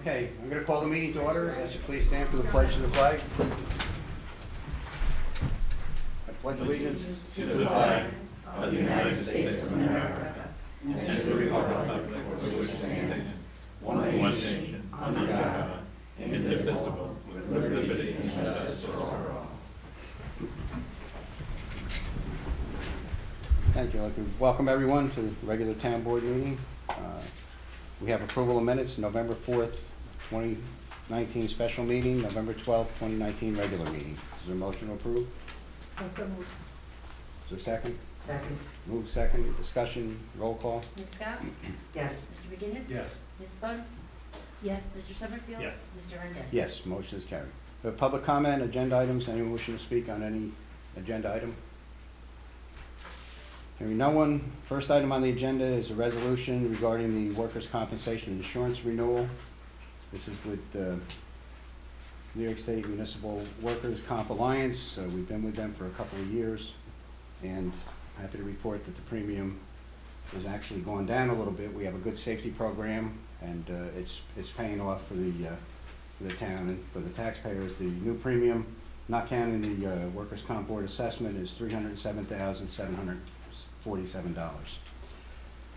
Okay, I'm going to call the meeting to order. Ask you please stand for the pledge to the flag. I pledge allegiance To the flag of the United States of America and to the republic for which it stands, one nation, under God, indivisible, with liberty and justice for all. Thank you. I'd like to welcome everyone to the regular town board meeting. We have approval of minutes, November 4th, 2019 special meeting, November 12th, 2019 regular meeting. Is there a motion to approve? Also moved. Is there a second? Second. Move second, discussion, roll call. Ms. Scott? Yes. Mr. McGinnis? Yes. Ms. Bud? Yes. Mr. Summerfield? Yes. Mr. Randazzo? Yes, motion is carried. We have public comment, agenda items. Anyone wishing to speak on any agenda item? Hearing no one, first item on the agenda is a resolution regarding the workers' compensation insurance renewal. This is with New York State Municipal Workers' Comp Alliance. We've been with them for a couple of years, and happy to report that the premium has actually gone down a little bit. We have a good safety program, and it's paying off for the town and for the taxpayers. The new premium, not counting the Workers' Comp Board assessment, is $307,747.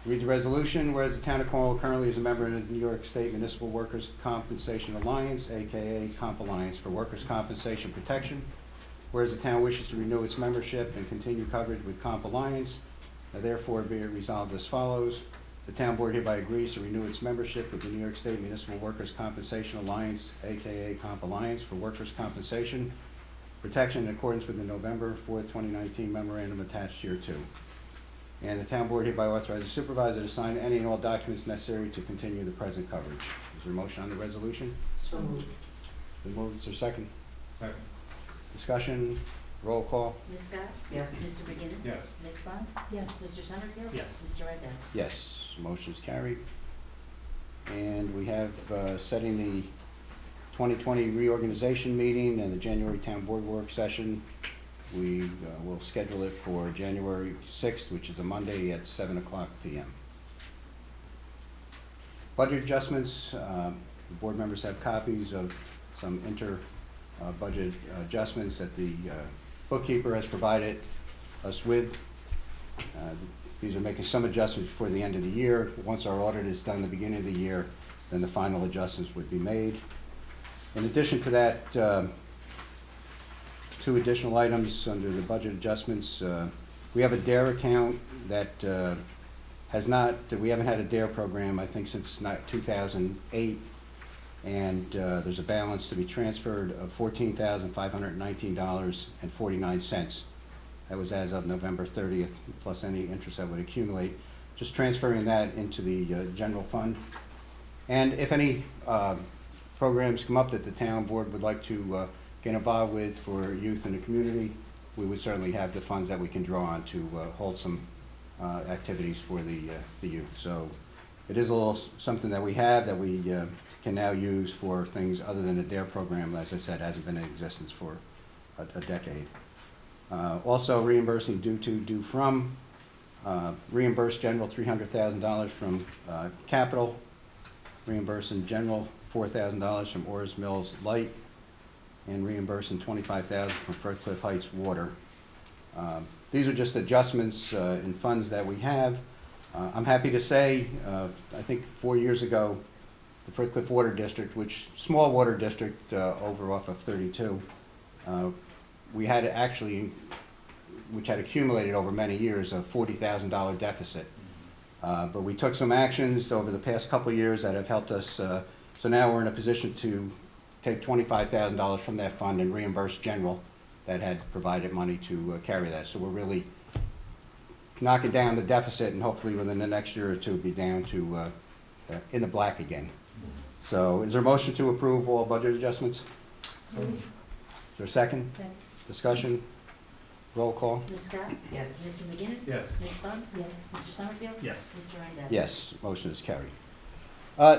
Read the resolution. Whereas the town of Cornwall currently is a member of the New York State Municipal Workers' Compensation Alliance, aka Comp Alliance, for workers' compensation protection. Whereas the town wishes to renew its membership and continue coverage with Comp Alliance, therefore be it resolved as follows. The town board hereby agrees to renew its membership with the New York State Municipal Workers' Compensation Alliance, aka Comp Alliance, for workers' compensation protection in accordance with the November 4th, 2019 memorandum attached here too. And the town board hereby authorizes the supervisor to sign any and all documents necessary to continue the present coverage. Is there a motion on the resolution? So moved. Been moved. Is there a second? Second. Discussion, roll call. Ms. Scott? Yes. Mr. McGinnis? Yes. Ms. Bud? Yes. Mr. Summerfield? Yes. Mr. Randazzo? Yes, motion is carried. And we have setting the 2020 reorganization meeting and the January town board work session. We will schedule it for January 6th, which is a Monday at 7 o'clock p.m. Budget adjustments, the board members have copies of some budget adjustments that the bookkeeper has provided us with. These are making some adjustments before the end of the year. Once our audit is done at the beginning of the year, then the final adjustments would be made. In addition to that, two additional items under the budget adjustments. We have a DARE account that we haven't had a DARE program, I think, since 2008. And there's a balance to be transferred of $14,519.49. That was as of November 30th, plus any interest that would accumulate. Just transferring that into the general fund. And if any programs come up that the town board would like to get involved with for youth in the community, we would certainly have the funds that we can draw on to hold some activities for the youth. So it is a little something that we have that we can now use for things other than the DARE program. As I said, hasn't been in existence for a decade. Also reimbursing due from, reimburse general $300,000 from capital, reimbursing general $4,000 from Orrs Mills Light, and reimbursing $25,000 from Firth Cliff Heights Water. These are just adjustments in funds that we have. I'm happy to say, I think 4 years ago, the Firth Cliff Water District, small water district over off of 32, we had actually, which had accumulated over many years, a $40,000 deficit. But we took some actions over the past couple of years that have helped us. So now we're in a position to take $25,000 from that fund and reimburse general that had provided money to carry that. So we're really knocking down the deficit, and hopefully within the next year or two be down to in the black again. So is there a motion to approve all budget adjustments? Moved. Is there a second? Second. Discussion? Roll call? Ms. Scott? Yes. Mr. McGinnis? Yes. Ms. Bud? Yes. Mr. Summerfield? Yes. Mr. Randazzo? Yes, motion is carried.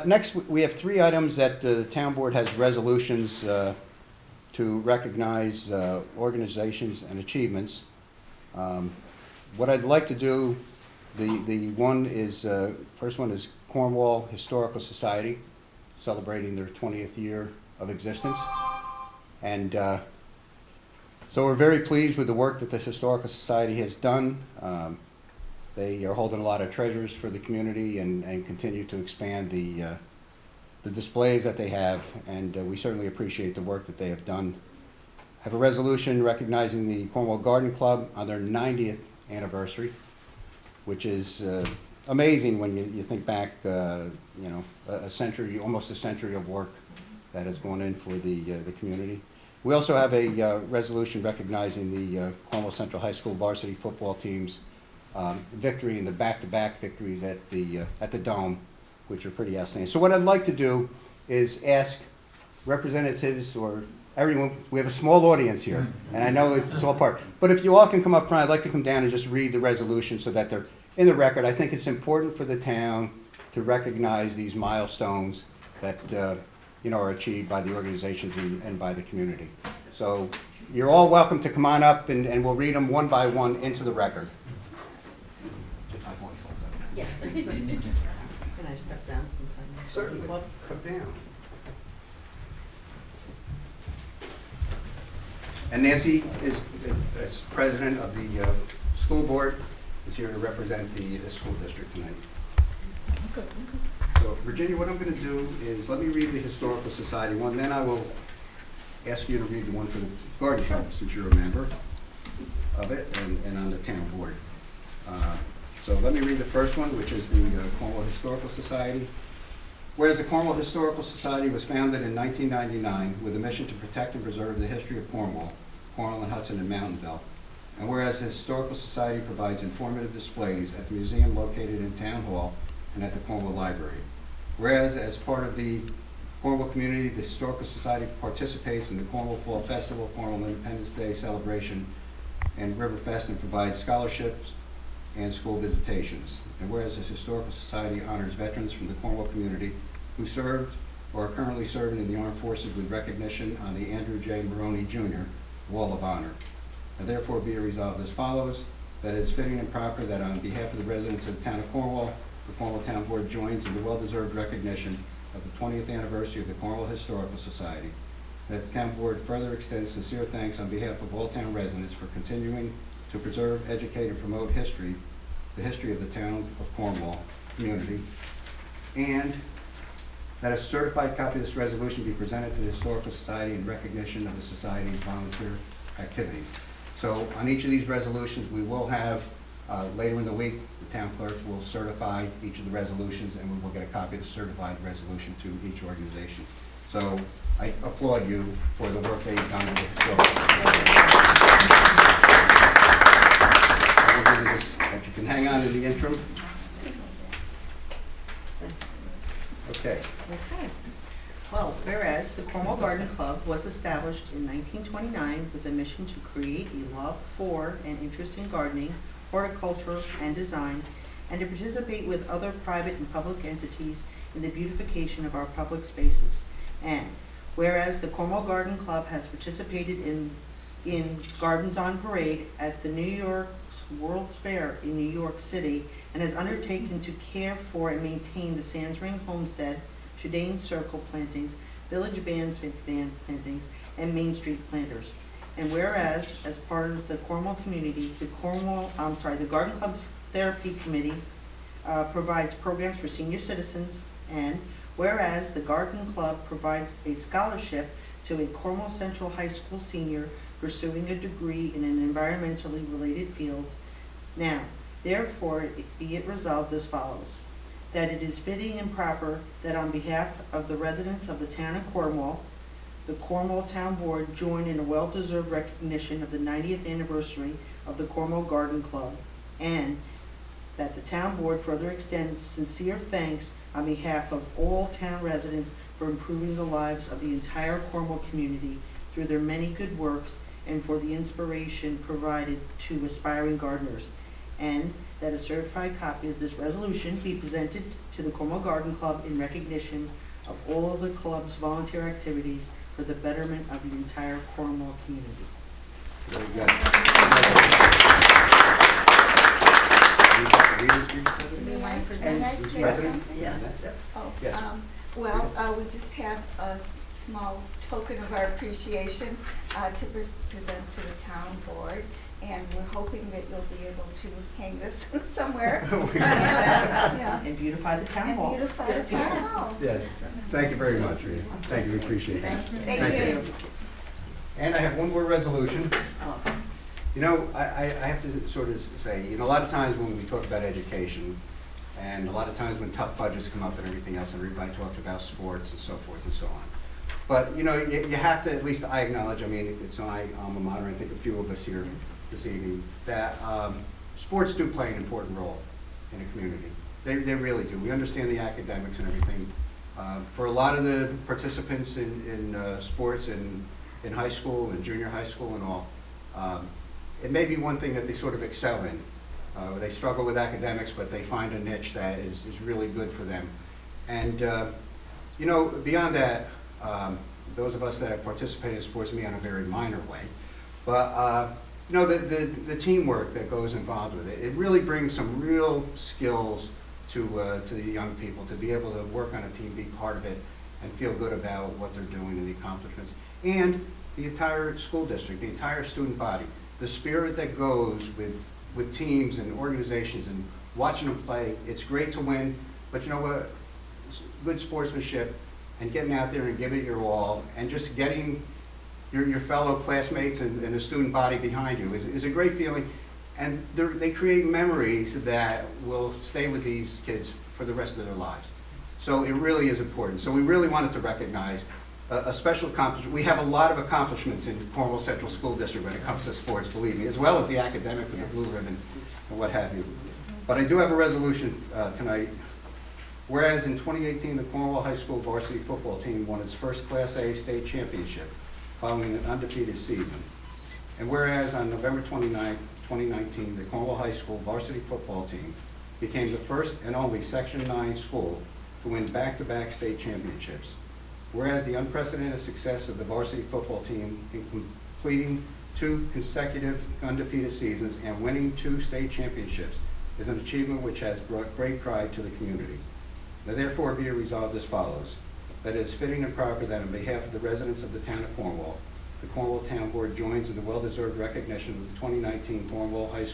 Next, we have three items that the town board has resolutions to recognize organizations and achievements. What I'd like to do, the one is, first one is Cornwall Historical Society. celebrating their 20th year of existence. And so we're very pleased with the work that the Historical Society has done. They are holding a lot of treasures for the community and continue to expand the displays that they have, and we certainly appreciate the work that they have done. I have a resolution recognizing the Cornwall Garden Club on their 90th anniversary, which is amazing when you think back, you know, a century, almost a century of work that has gone in for the community. We also have a resolution recognizing the Cornwall Central High School varsity football team's victory in the back-to-back victories at the Dome, which are pretty outstanding. So what I'd like to do is ask representatives or everyone, we have a small audience here, and I know it's all part, but if you all can come up front, I'd like to come down and just read the resolution so that they're in the record. I think it's important for the town to recognize these milestones that you know, are achieved by the organizations and by the community. So you're all welcome to come on up, and we'll read them one by one into the record. Yes. Can I step down since I'm... Certainly. Well, Come down. And Nancy is, as president of the school board, is here to represent the school district tonight. So Virginia, what I'm going to do is let me read the Historical Society one, then I will ask you to read the one for the Garden Club, since you're a member of it and on the town board. So let me read the first one, which is the Cornwall Historical Society. Whereas the Cornwall Historical Society was founded in 1999 with a mission to protect and preserve the history of Cornwall, and Hudson, and Mountainville. And whereas the Historical Society provides informative displays at the museum located in Town Hall and at the Cornwall Library. Whereas as part of the Cornwall community, the Historical Society participates in the Cornwall Fall Festival, Cornwall Independence Day celebration, and Riverfest, and provides scholarships and school visitations. And whereas the Historical Society honors veterans from the Cornwall community who served or are currently serving in the armed forces with recognition on the Andrew J. Maroney Jr. Wall of Honor. And therefore be it resolved as follows, that it is fitting and proper that on behalf of the residents of the town of Cornwall, the Cornwall Town Board joins in the well-deserved recognition of the 20th anniversary of the Cornwall Historical Society. That the town board further extends sincere thanks on behalf of all town residents for continuing to preserve, educate, and promote history, the history of the town of Cornwall community, and that a certified copy of this resolution be presented to the Historical Society in recognition of the Society's volunteer activities. So on each of these resolutions, we will have, later in the week, the town clerk will certify each of the resolutions, and we will get a copy of the certified resolution to each organization. So I applaud you for the work that you've done with the Historical Society. But you can hang on in the interim. Okay. Okay. Well, whereas the Cornwall Garden Club was established in 1929 with a mission to create a love for and interest in gardening, horticulture, and design, and to participate with other private and public entities in the beautification of our public spaces. And whereas the Cornwall Garden Club has participated in Gardens on Parade at the New York's World's Fair in New York City, and has undertaken to care for and maintain the Sands Ring Homestead, Shadane Circle plantings, Village Bands plantings, and Main Street planters. And whereas, as part of the Cornwall community, the Garden Club's Therapy Committee provides programs for senior citizens, and whereas the Garden Club provides a scholarship to a Cornwall Central High School senior pursuing a degree in an environmentally related field. Now, therefore, be it resolved as follows, that it is fitting and proper that on behalf of the residents of the town of Cornwall, the Cornwall Town Board join in a well-deserved recognition of the 90th anniversary of the Cornwall Garden Club, and that the town board further extends sincere thanks on behalf of all town residents for improving the lives of the entire Cornwall community through their many good works and for the inspiration provided to aspiring gardeners, and that a certified copy of this resolution be presented to the Cornwall Garden Club in recognition of all of the club's volunteer activities for the betterment of the entire Cornwall community. Very good. May I present that, say President? something? Yes. Oh, Yes. well, We just have a small token of our appreciation to present to the town board, and we're hoping that you'll be able to hang this somewhere. Yeah. And beautify the town hall. And beautify the town hall. Yes, thank you very much, Rita. Thank you, we appreciate that. Thank you. And I have one more resolution. Oh. You know, I have to sort of say, you know, a lot of times when we talk about education, and a lot of times when tough budgets come up and everything else, and everybody talks about sports and so forth and so on. But, you know, you have to, at least I acknowledge, I mean, it's my alma mater, I think a few of us here this evening, that sports do play an important role in a community. They really do. We understand the academics and everything. For a lot of the participants in sports and in high school and junior high school and all, it may be one thing that they sort of excel in. They struggle with academics, but they find a niche that is really good for them. And, you know, beyond that, those of us that have participated in sports, me on a very minor way, but, you know, the teamwork that goes involved with it, it really brings some real skills to the young people to be able to work on a team, be part of it, and feel good about what they're doing and the accomplishments. And the entire school district, the entire student body, the spirit that goes with teams and organizations and watching them play. It's great to win, but you know what? Good sportsmanship and getting out there and giving it your all and just getting your fellow classmates and the student body behind you is a great feeling. And they create memories that will stay with these kids for the rest of their lives. So it really is important. So we really wanted to recognize a special accomplishment. We have a lot of accomplishments in Cornwall Central School District when it comes to sports, believe me, as well as the academic with the blue ribbon and what have you. But I do have a resolution tonight. Whereas in 2018, the Cornwall High School varsity football team won its first Class A state championship following an undefeated season. And whereas on November 29, 2019, the Cornwall High School varsity football team became the first and only Section 9 school to win back-to-back state championships. Whereas the unprecedented success of the varsity football team in completing 2 consecutive undefeated seasons and winning 2 state championships is an achievement which has brought great pride to the community. Now therefore be it resolved as follows, that it is fitting and proper that on behalf of the residents of the town of Cornwall, the Cornwall Town Board joins in the well-deserved recognition of the 2019 Cornwall High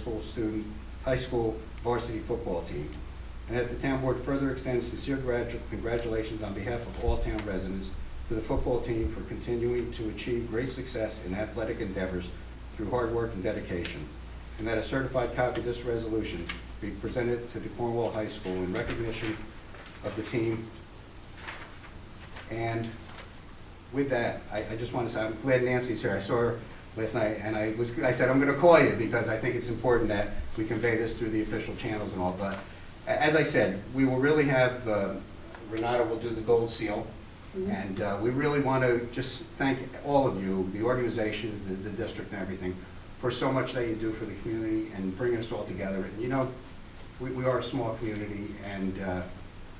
School varsity football team. And that the Town Board further extends sincere congratulations on behalf of all town residents to the football team for continuing to achieve great success in athletic endeavors through hard work and dedication. And that a certified copy of this resolution be presented to the Cornwall High School in recognition of the team. And with that, I just want to say, I'm glad Nancy's here. I saw her last night, and I said, I'm going to call you because I think it's important that we convey this through the official channels and all. But as I said, we will really have, Renata will do the gold seal. And we really want to just thank all of you, the organizations, the district and everything, for so much that you do for the community and bringing us all together. And you know, we are a small community, and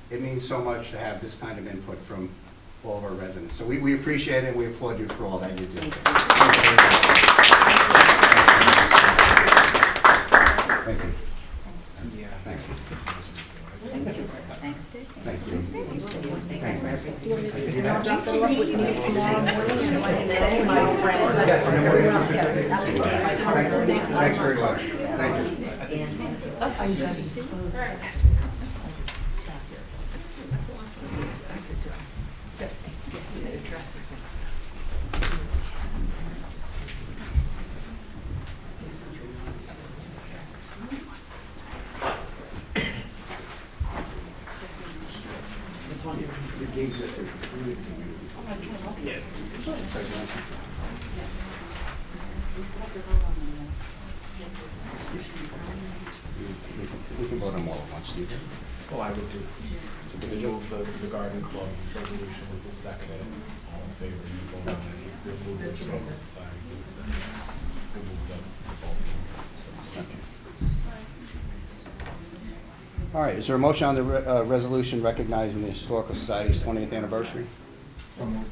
it means so much to have this kind of input from all of our residents. So we appreciate it, and we applaud you for all that you do. Thank you. Thank you. Thank you. Thanks, Dick. Thank you. You're gonna drop the love with me tomorrow morning and let me know, my friend. Thanks very much. Thank you. Are you going to see? We can vote on all at once, Steve. Well, I would do. So we move the garden club resolution with the second. All in favor, you vote on it. Remove the historical society. Remove the football team. All right, is there a motion on the resolution recognizing the Historical Society's 20th anniversary? Second.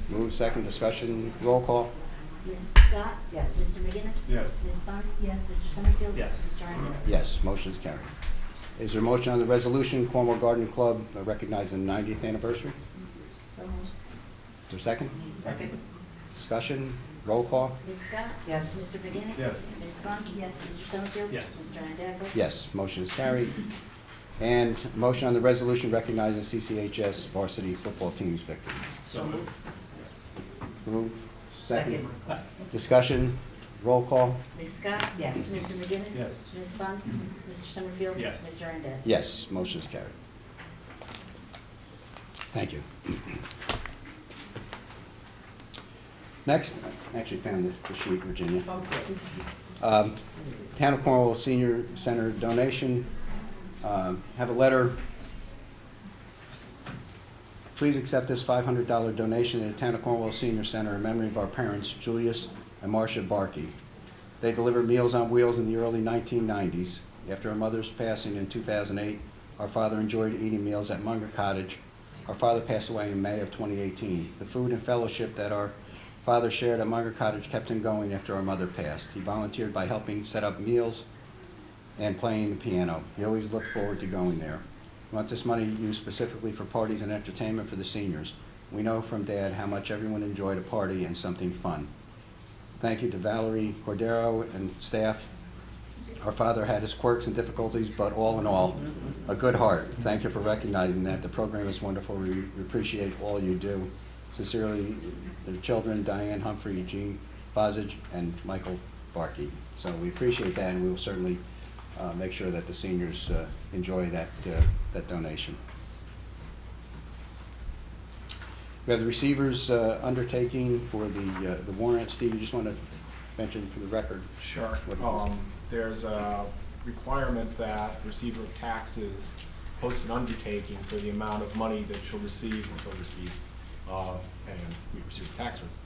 Move second, discussion, roll call. Ms. Scott? Yes. Mr. McGinnis? Yes. Ms. Bunt? Yes. Mr. Summerfield? Yes. Mr. Arnett? Yes, motion is carried. Is there a motion on the resolution, Cornwall Garden Club recognizing the 90th anniversary? there a second? Second. Discussion, roll call? Ms. Scott? Yes. Mr. McGinnis? Yes. Ms. Bunt? Yes. Mr. Summerfield? Yes. Mr. Randazzo? Yes, motion is carried. And motion on the resolution recognizing CCHS varsity football team's victory. So moved. Moved. Second. Discussion, roll call? Ms. Scott? Yes. Mr. McGinnis? Yes. Ms. Bunt? Mr. Summerfield? Yes. Mr. Randazzo? Yes, motion is carried. Thank you. Next, I actually found the sheet, Virginia. Town of Cornwall Senior Center donation. Have a letter. Please accept this $500 donation to the Town of Cornwall Senior Center in memory of our parents, Julius and Marcia Barkey. They delivered Meals on Wheels in the early 1990s. After our mother's passing in 2008, our father enjoyed eating meals at Munger Cottage. Our father passed away in May of 2018. The food and fellowship that our father shared at Munger Cottage kept him going after our mother passed. He volunteered by helping set up meals and playing the piano. He always looked forward to going there. We want this money used specifically for parties and entertainment for the seniors. We know from Dad how much everyone enjoyed a party and something fun. Thank you to Valerie Cordero and staff. Our father had his quirks and difficulties, but all in all, a good heart. Thank you for recognizing that. The program is wonderful. We appreciate all you do. Sincerely, their children, Diane Humphrey, Eugene Bozage, and Michael Barkey. So we appreciate that, and we will certainly make sure that the seniors enjoy that donation. We have the receiver's undertaking for the warrant. Steve, you just want to mention for the record? Sure. What it is? There's a requirement that the receiver of taxes post an undertaking for the amount of money that she'll receive, and we receive tax rates,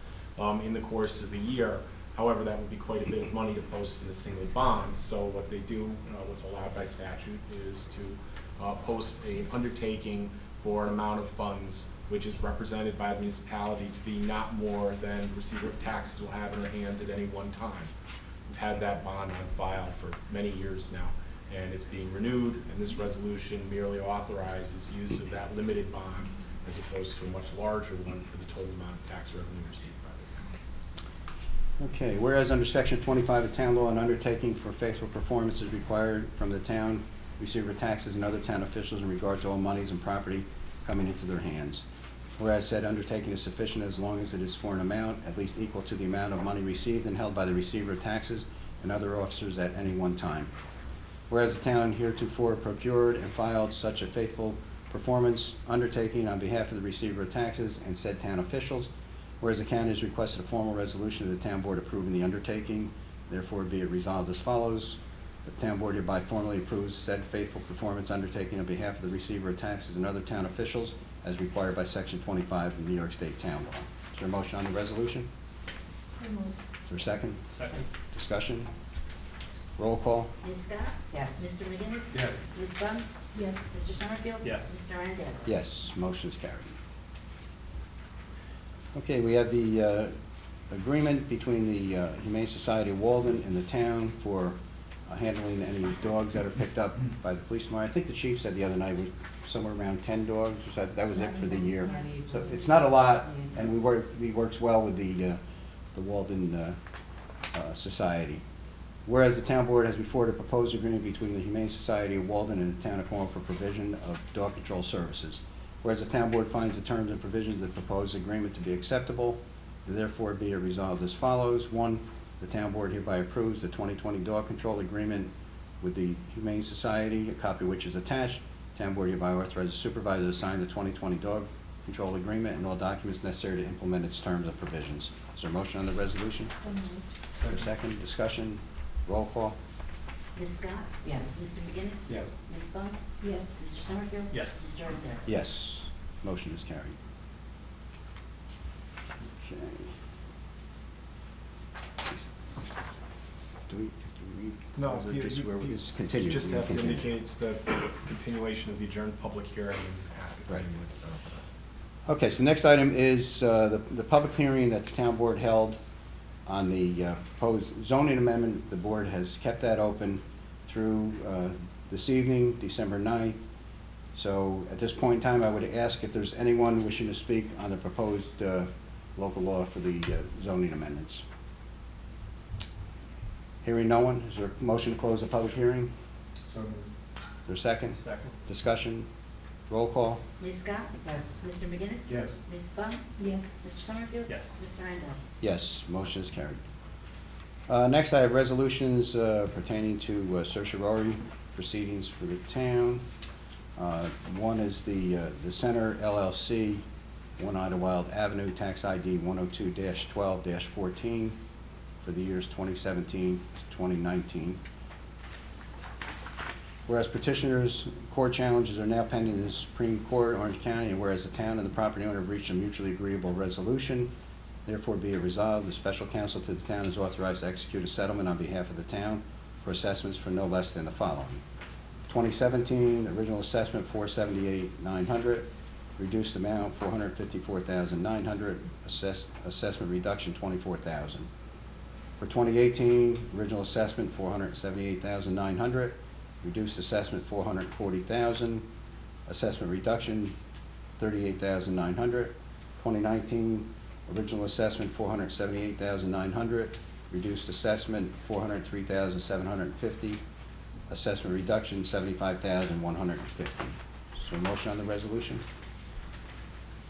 in the course of a year. However, that would be quite a bit of money to post in a single bond. So what they do, what's allowed by statute, is to post an undertaking for an amount of funds which is represented by the municipality to be not more than the receiver of taxes will have in her hands at any one time. We've had that bond on file for many years now, and it's being renewed, and this resolution merely authorizes use of that limited bond as opposed to a much larger one for the total amount of tax revenue received by the town. Okay, whereas under section 25 of town law, an undertaking for faithful performance is required from the town receiver of taxes and other town officials in regard to all monies and property coming into their hands. Whereas said undertaking is sufficient as long as it is for an amount at least equal to the amount of money received and held by the receiver of taxes and other officers at any one time. Whereas the town heretofore procured and filed such a faithful performance undertaking on behalf of the receiver of taxes and said town officials. Whereas the county has requested a formal resolution of the town board approving the undertaking, therefore be it resolved as follows. The town board hereby formally approves said faithful performance undertaking on behalf of the receiver of taxes and other town officials as required by section 25 of the New York State Town Law. Is there a motion on the resolution? So moved. Is there a second? Second. Discussion? Roll call? Ms. Scott? Yes. Mr. McGinnis? Yes. Ms. Bunt? Yes. Mr. Summerfield? Yes. Mr. Randazzo? Yes, motion is carried. Okay, we have the agreement between the Humane Society of Walden and the town for handling any dogs that are picked up by the police tomorrow. I think the chief said the other night was somewhere around 10 dogs, or that was it for the year. So it's not a lot, and he works well with the Walden Society. Whereas the town board has before it a proposed agreement between the Humane Society of Walden and the town of Cornwall for provision of dog control services. Whereas the town board finds the terms and provisions of the proposed agreement to be acceptable, therefore be it resolved as follows. 1, the town board hereby approves the 2020 dog control agreement with the Humane Society, a copy of which is attached. Town board hereby authorizes the supervisor to sign the 2020 dog control agreement and all documents necessary to implement its terms and provisions. Is there a motion on the resolution? So moved. Is there a second? Discussion? Roll call? Ms. Scott? Yes. Mr. McGinnis? Yes. Ms. Bunt? Yes. Mr. Summerfield? Yes. Mr. Randazzo? Yes. Motion is carried. Okay. Do we read? No, or is it just where we just you continue? just We have to continue. indicate it's the continuation of the adjourned public hearing and ask it. Right. So. Okay, so next item is the public hearing that the town board held on the proposed zoning amendment. The board has kept that open through this evening, December 9th. So at this point in time, I would ask if there's anyone wishing to speak on the proposed local law for the zoning amendments. Hearing no one, is there a motion to close the public hearing? So moved. Is there a second? Second. Discussion? Roll call? Ms. Scott? Yes. Mr. McGinnis? Yes. Ms. Bunt? Yes. Mr. Summerfield? Yes. Mr. Randazzo? Yes, motion is carried. Next, I have resolutions pertaining to certiorari proceedings for the town. One is the Center LLC, 1 Idlewild Avenue, tax ID 102-12-14 for the years 2017 to 2019. Whereas petitioners' court challenges are now pending in the Supreme Court, Orange County, and whereas the town and the property owner have reached a mutually agreeable resolution, therefore be it resolved, the special counsel to the town is authorized to execute a settlement on behalf of the town for assessments for no less than the following. 2017, original assessment $478,900, reduced amount $454,900, assessment reduction $24,000. For 2018, original assessment $478,900, reduced assessment $440,000, assessment reduction $38,900. 2019, original assessment $478,900, reduced assessment $403,750, assessment reduction $75,150. So motion on the resolution?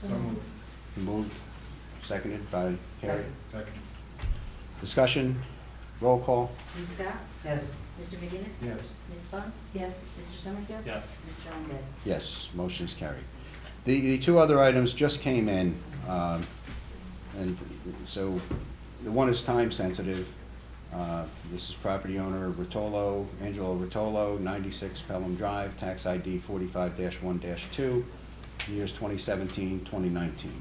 So moved. Moved, seconded by Harry. Second. Discussion, roll call? Ms. Scott? Yes. Mr. McGinnis? Yes. Ms. Bunt? Yes. Mr. Summerfield? Yes. Mr. Randazzo? Yes, motion is carried. The two other items just came in, and so the one is time sensitive. This is property owner Rotolo, Angelo Rotolo, 96 Pelham Drive, tax ID 45-1-2, years 2017, 2019.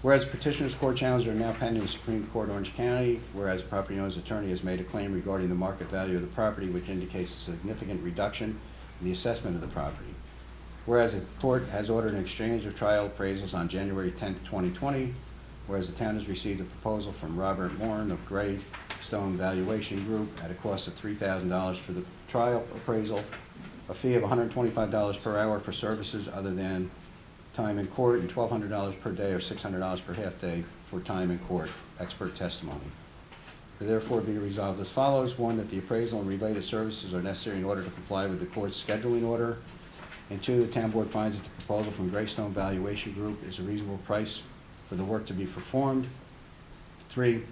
Whereas petitioner's court challenges are now pending in the Supreme Court, Orange County, whereas the property owner's attorney has made a claim regarding the market value of the property, which indicates a significant reduction in the assessment of the property. Whereas the court has ordered an exchange of trial appraisals on January 10th, 2020, whereas the town has received a proposal from Robert Warren of Greystone Valuation Group at a cost of $3,000 for the trial appraisal, a fee of $125 per hour for services other than time in court, and $1,200 per day or $600 per half day for time in court, expert testimony. Therefore be resolved as follows. One, that the appraisal and related services are necessary in order to comply with the court's scheduling order. And two, the town board finds that the proposal from Greystone Valuation Group is a reasonable price for the work to be performed. Three,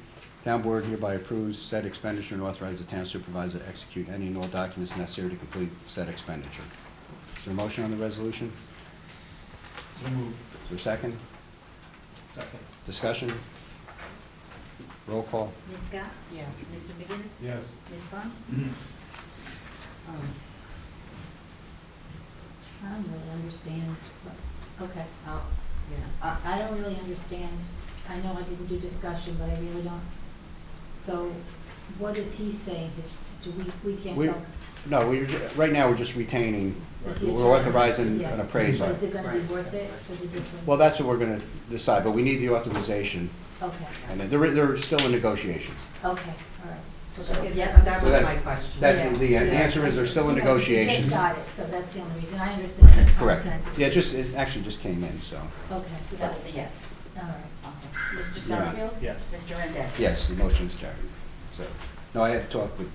town board hereby approves said expenditure and authorizes the town supervisor to execute any and all documents necessary to complete said expenditure. Is there a motion on the resolution? So moved. Is there a second? Second. Discussion? Roll call? Ms. Scott? Yes. Mr. McGinnis? Yes. Ms. Bunt? I don't really understand, okay, I don't really understand, I know I didn't do discussion, but I really don't. So, what is he saying, we can't We- tell? No, right now, we're just retaining, the we're attorney? authorizing Yeah. an appraisal. Is it gonna be worth it for the difference? Well, that's what we're gonna decide, but we need the authorization, Okay, and then they're still in negotiations. Okay, all right. So that's- Yes, that So was that's- my question. That's, Yeah. the answer is they're still in Yeah, negotiations. Just got it, so that's the only reason, I understand it's time Correct. sensitive. Yeah, it actually just came in, so, Okay, So that was a yes. all right. Okay. Mr. Yeah. Summerfield? Yes. Mr. Randazzo? yes, the motion's carried. So, no, I had to talk with,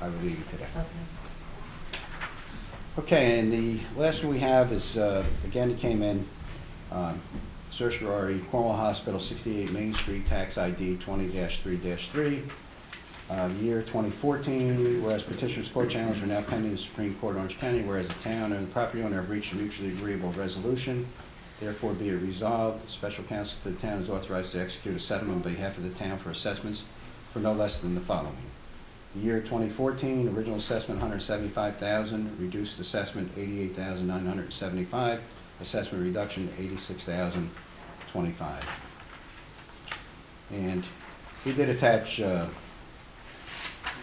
I relieve you today. Okay. Okay, and the last one we have is, again, it came in, certiorari, Cornwall Hospital, 68 Main Street, tax ID 20-3-3, year 2014, whereas petitioner's court challenges are now pending in the Supreme Court, Orange County, whereas the town and the property owner have reached a mutually agreeable resolution. Therefore be it resolved, the special counsel to the town is authorized to execute a settlement on behalf of the town for assessments for no less than the following. The year 2014, original assessment $175,000, reduced assessment $88,975, assessment reduction $86,025. And he did attach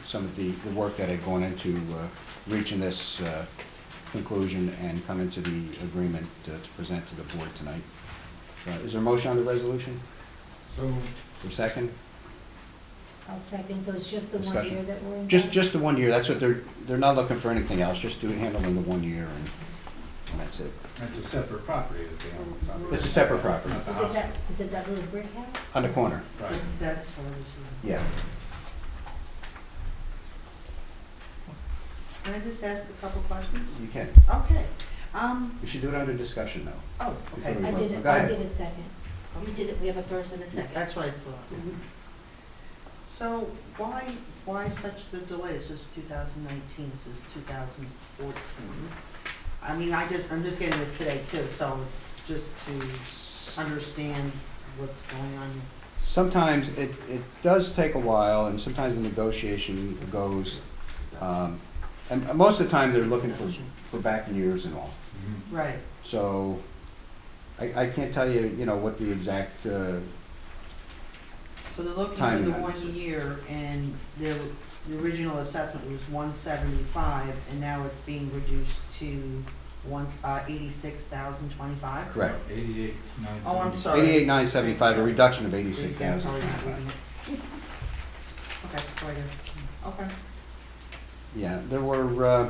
some of the work that had gone into reaching this conclusion and come into the agreement to present to the board tonight. Is there a motion on the resolution? So moved. For second? I'll second, so it's just the 1 Discussion. year that we're in? Just the 1 year, that's what they're not looking for anything else, just handling the 1 year and that's it. It's a separate property that they own. It's a separate property, Not the Is house. it that little brick house? on the corner, Right. That's what I was. yeah. Can I just ask a couple questions? You can. Okay, We should do it under discussion though. oh, okay. Before I we did, vote. it. Go I ahead. did a second. We did it, we have a first and a second. That's what I thought. So why such the delay? This is 2019, this is 2014. I mean, I'm just getting this today too, so it's just to understand what's going on. Sometimes it does take a while, and sometimes the negotiation goes, and most of the time they're looking for back years and all. Right, So I can't tell you, what the exact, so they're looking for Timing the on this. 1 year, and the original assessment was 175, and now it's being reduced to 86,025? correct. 88, 9. Oh, I'm sorry. 88,975, a reduction of I'm 86,000. sorry, not reading it. Okay, it's quite a, okay. Yeah, there were, we're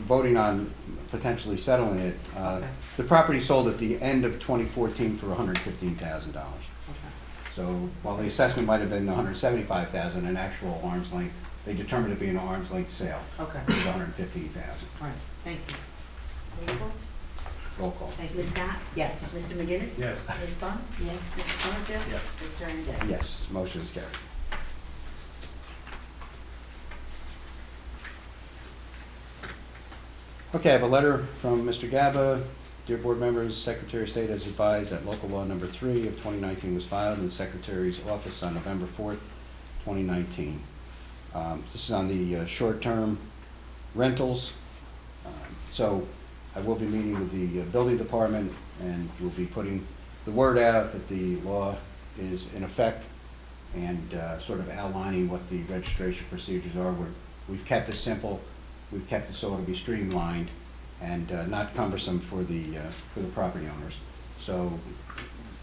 voting on potentially settling it. Okay. The property sold at the end of 2014 for $115,000. Okay. So while the assessment might have been $175,000, an actual arm's length, they determined it to be an arm's length sale. Okay, It was $115,000. all right, thank you. Roll call. Roll call. Thank you. Ms. Scott? Yes. Mr. McGinnis? Yes. Ms. Bunt? Yes. Mr. Summerfield? Yes. Mr. Hernandez? Yes, motion is carried. Okay, I have a letter from Mr. Gaba. Dear board members, Secretary of State has advised that local law number 3 of 2019 was filed in the Secretary's office on November 4th, 2019. This is on the short-term rentals. So I will be meeting with the building department, and we'll be putting the word out that the law is in effect and sort of outlining what the registration procedures are. We've kept it simple. We've kept it so it'll be streamlined and not cumbersome for the property owners. So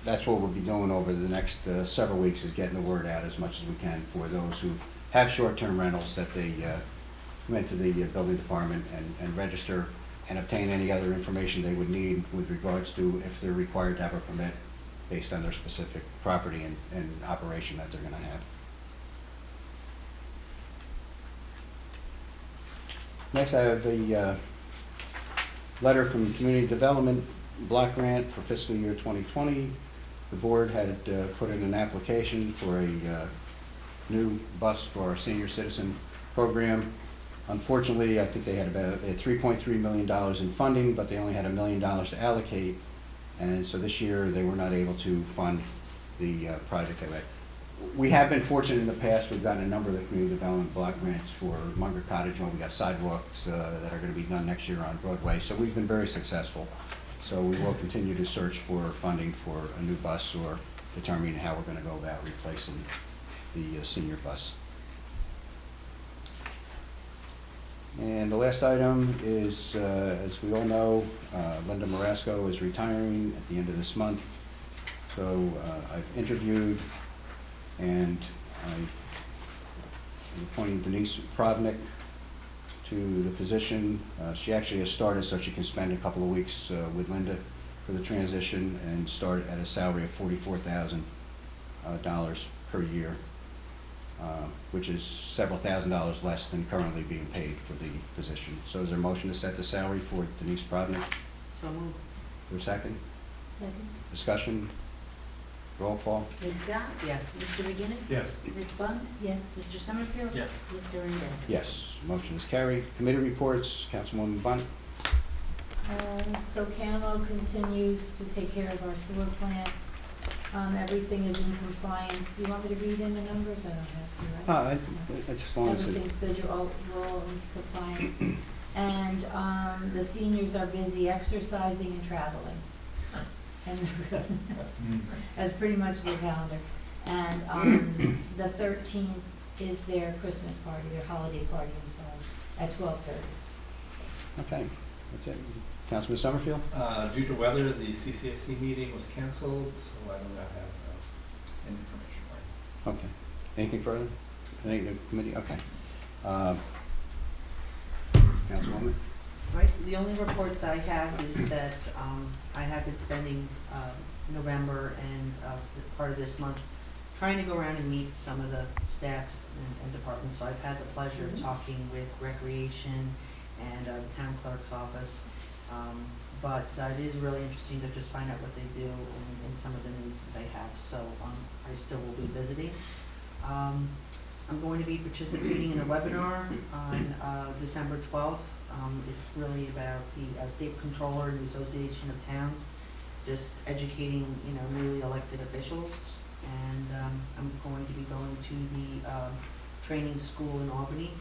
that's what we'll be doing over the next several weeks, is getting the word out as much as we can for those who have short-term rentals, that they come into the building department and register and obtain any other information they would need with regards to if they're required to have a permit based on their specific property and operation that they're going to have. Next, I have a letter from Community Development Block Grant for fiscal year 2020. The board had put in an application for a new bus for our senior citizen program. Unfortunately, I think they had $3.3 million in funding, but they only had $1 million to allocate. And so this year, they were not able to fund the project they had. We have been fortunate in the past. We've gotten a number of the community development block grants for Munger Cottage, and we got sidewalks that are going to be done next year on Broadway. So we've been very successful. So we will continue to search for funding for a new bus or determining how we're going to go about replacing the senior bus. And the last item is, as we all know, Linda Marasco is retiring at the end of this month. So I've interviewed, and I'm appointing Denise Provnick to the position. She actually has started, so she can spend a couple of weeks with Linda for the transition and start at a salary of $44,000 per year, which is several $1,000s less than currently being paid for the position. So is there a motion to set the salary for Denise Provnick? So moved. For a second? Second? Discussion? Roll call? Ms. Scott? Yes. Mr. McGinnis? Yes. Ms. Bunt? Yes. Mr. Summerfield? Yes. Mr. Hernandez? Yes, motion is carried. Committee reports, Councilwoman Bunt. So Camel continues to take care of our sewer plants. Everything is in compliance. Do you want me to read in the numbers? I don't have to, right? I just wanted to. Everything's good, we're all in compliance. And the seniors are busy exercising and traveling. And that's pretty much the calendar. And the 13th is their Christmas party, their holiday party, I'm sorry, at 12:30. Okay, that's it. Councilman Summerfield? Due to weather, the CCAC meeting was canceled, so I do not have information, right? Okay. Anything further? Any committee? Okay. Councilwoman? Right, the only reports I have is that I have been spending November and part of this month trying to go around and meet some of the staff and departments. So I've had the pleasure of talking with Recreation and the Town Clerk's office. But it is really interesting to just find out what they do and some of the needs that they have. So I still will be visiting. I'm going to be participating in a webinar on December 12th. It's really about the State Controller and the Association of Towns, just educating, newly elected officials. And I'm going to be going to the training school in Albany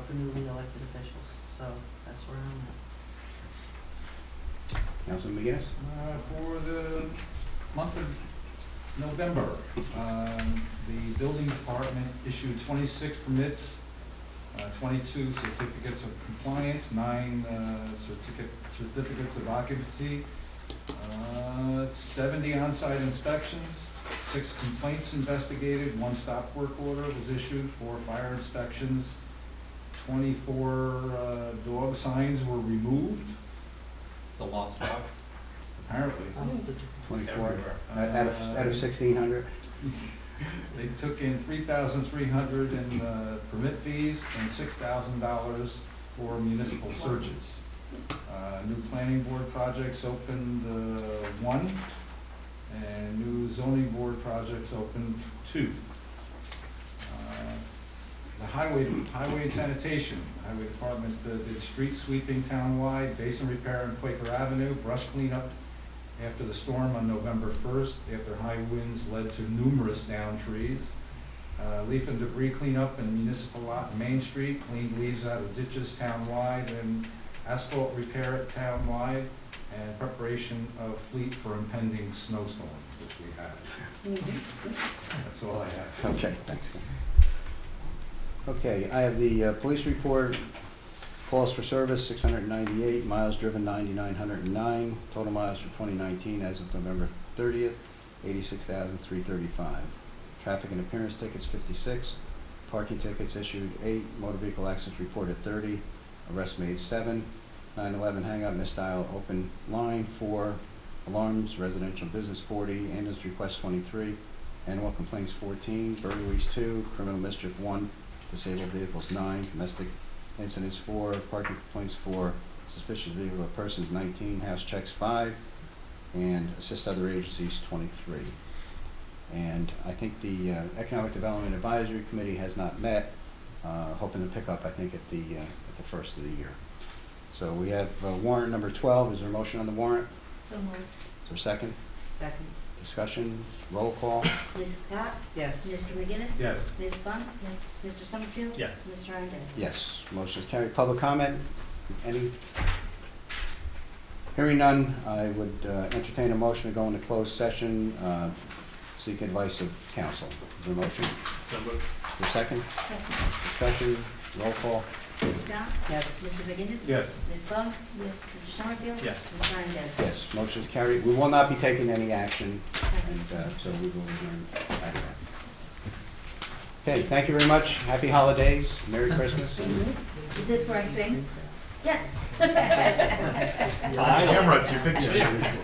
for newly elected officials. So that's where I'm at. Councilman McGinnis? For the month of November, the building department issued 26 permits, 22 certificates of compliance, 9 certificates of occupancy, 70 on-site inspections, 6 complaints investigated, 1 stop work order was issued, 4 fire inspections, 24 dog signs were removed, The lost dog? apparently. 24 Everywhere. out of 1,600? They took in $3,300 in permit fees and $6,000 for municipal searches. New planning board projects opened 1, and new zoning board projects opened 2. The highway and sanitation, the highway department did street sweeping townwide, basin repair on Quaker Avenue, brush cleanup after the storm on November 1st, after high winds led to numerous downed trees. Leaf and debris cleanup in municipal lot in Main Street, cleaned leaves out of ditches townwide, and asphalt repair at townwide, and preparation of fleet for impending snowstorm, which we had. That's all I have. Okay, thanks. Okay, I have the police report. Calls for service, 698, miles driven, 9,909, total miles for 2019 as of November 30th, 86,335. Traffic and appearance tickets, 56, parking tickets issued, 8, motor vehicle accidents reported, 30, arrests made, 7, 9/11 hang-up, misdial open line, 4, alarms, residential business, 40, ambulance requests, 23, animal complaints, 14, burglaries, 2, criminal mischief, 1, disabled vehicles, 9, domestic incidents, 4, parking complaints, 4, suspicious vehicle of persons, 19, house checks, 5, and assist other agencies, 23. And I think the Economic Development Advisory Committee has not met, hoping to pick up, I think, at the first of the year. So we have warrant number 12. Is there a motion on the warrant? So moved. Is there a second? Second. Discussion, roll call. Ms. Scott? Yes. Mr. McGinnis? Yes. Ms. Bunt? Yes. Mr. Summerfield? Yes. Mr. Rondez? Yes, motion is carried. Public comment? Any? Hearing none, I would entertain a motion to go into closed session, seek advice of counsel. Is there a motion? So moved. Is there a second? Second. Discussion, roll call. Ms. Scott? Yes. Mr. McGinnis? Yes. Ms. Bunt? Yes. Mr. Summerfield? Yes. Mr. Rondez? Yes, motion is carried. We will not be taking any action, and so we will adjourn after that. Okay, thank you very much. Happy holidays, Merry Christmas, and Is this where I sing? Yes. Camera, it's your big chance.